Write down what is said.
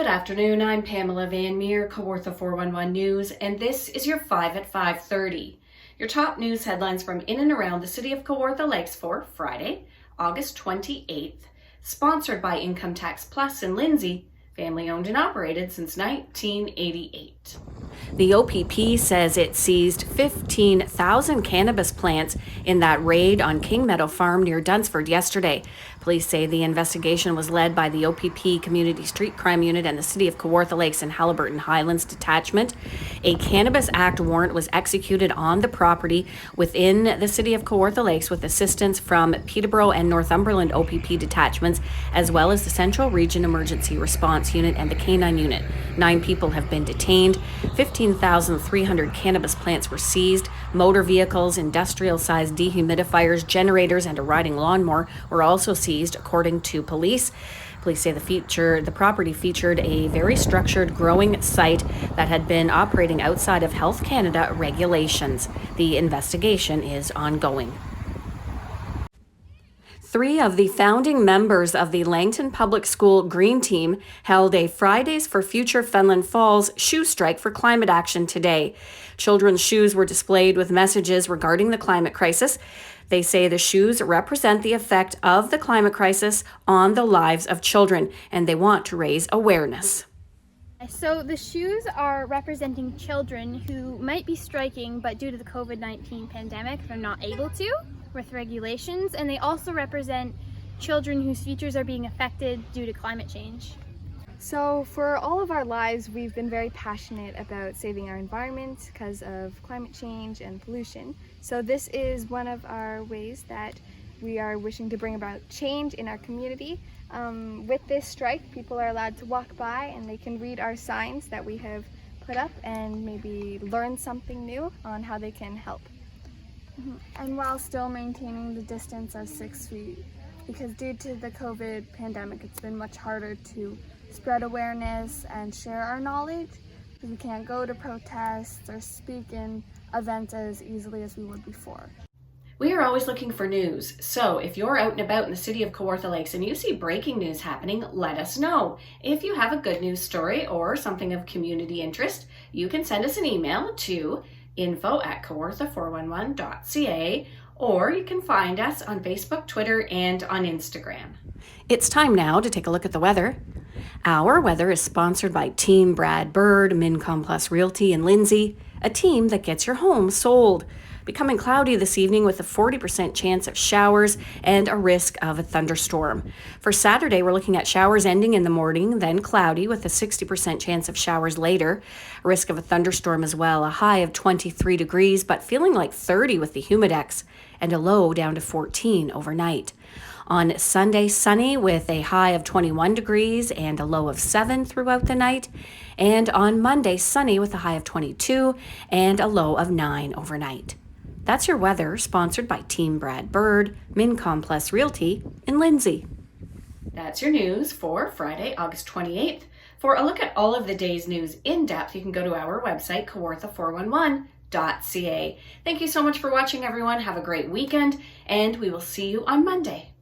Good afternoon, I'm Pamela Van Meer, Kawartha 411 News, and this is your 5 at 5:30. Your top news headlines from in and around the city of Kawartha Lakes for Friday, August 28th. Sponsored by Income Tax Plus in Lindsay, family owned and operated since 1988. The OPP says it seized 15,000 cannabis plants in that raid on King Meadow Farm near Dunsford yesterday. Police say the investigation was led by the OPP Community Street Crime Unit and the City of Kawartha Lakes and Haliburton Highlands Detachment. A Cannabis Act warrant was executed on the property within the City of Kawartha Lakes with assistance from Peterborough and Northumberland OPP detachments, as well as the Central Region Emergency Response Unit and the K9 Unit. 9 people have been detained. 15,300 cannabis plants were seized. Motor vehicles, industrial-sized dehumidifiers, generators, and a riding lawnmower were also seized, according to police. Police say the property featured a very structured growing site that had been operating outside of Health Canada regulations. The investigation is ongoing. 3 of the founding members of the Langton Public School Green Team held a Fridays for Future Fenland Falls shoe strike for climate action today. Children's shoes were displayed with messages regarding the climate crisis. They say the shoes represent the effect of the climate crisis on the lives of children, and they want to raise awareness. So the shoes are representing children who might be striking, but due to the COVID-19 pandemic, they're not able to with regulations, and they also represent children whose futures are being affected due to climate change. So for all of our lives, we've been very passionate about saving our environment because of climate change and pollution. So this is one of our ways that we are wishing to bring about change in our community. With this strike, people are allowed to walk by and they can read our signs that we have put up and maybe learn something new on how they can help. And while still maintaining the distance of 6 feet, because due to the COVID pandemic, it's been much harder to spread awareness and share our knowledge, because we can't go to protests or speak in events as easily as we would before. We are always looking for news, so if you're out and about in the city of Kawartha Lakes and you see breaking news happening, let us know. If you have a good news story or something of community interest, you can send us an email to info@kawartha411.ca, or you can find us on Facebook, Twitter, and on Instagram. It's time now to take a look at the weather. Our weather is sponsored by Team Brad Bird, Mincom Plus Realty in Lindsay, a team that gets your home sold. Becoming cloudy this evening with a 40% chance of showers and a risk of a thunderstorm. For Saturday, we're looking at showers ending in the morning, then cloudy with a 60% chance of showers later. A risk of a thunderstorm as well, a high of 23 degrees, but feeling like 30 with the humidex, and a low down to 14 overnight. On Sunday, sunny with a high of 21 degrees and a low of 7 throughout the night. And on Monday, sunny with a high of 22 and a low of 9 overnight. That's your weather, sponsored by Team Brad Bird, Mincom Plus Realty in Lindsay. That's your news for Friday, August 28th. For a look at all of the day's news in depth, you can go to our website, kawartha411.ca. Thank you so much for watching, everyone. Have a great weekend, and we will see you on Monday.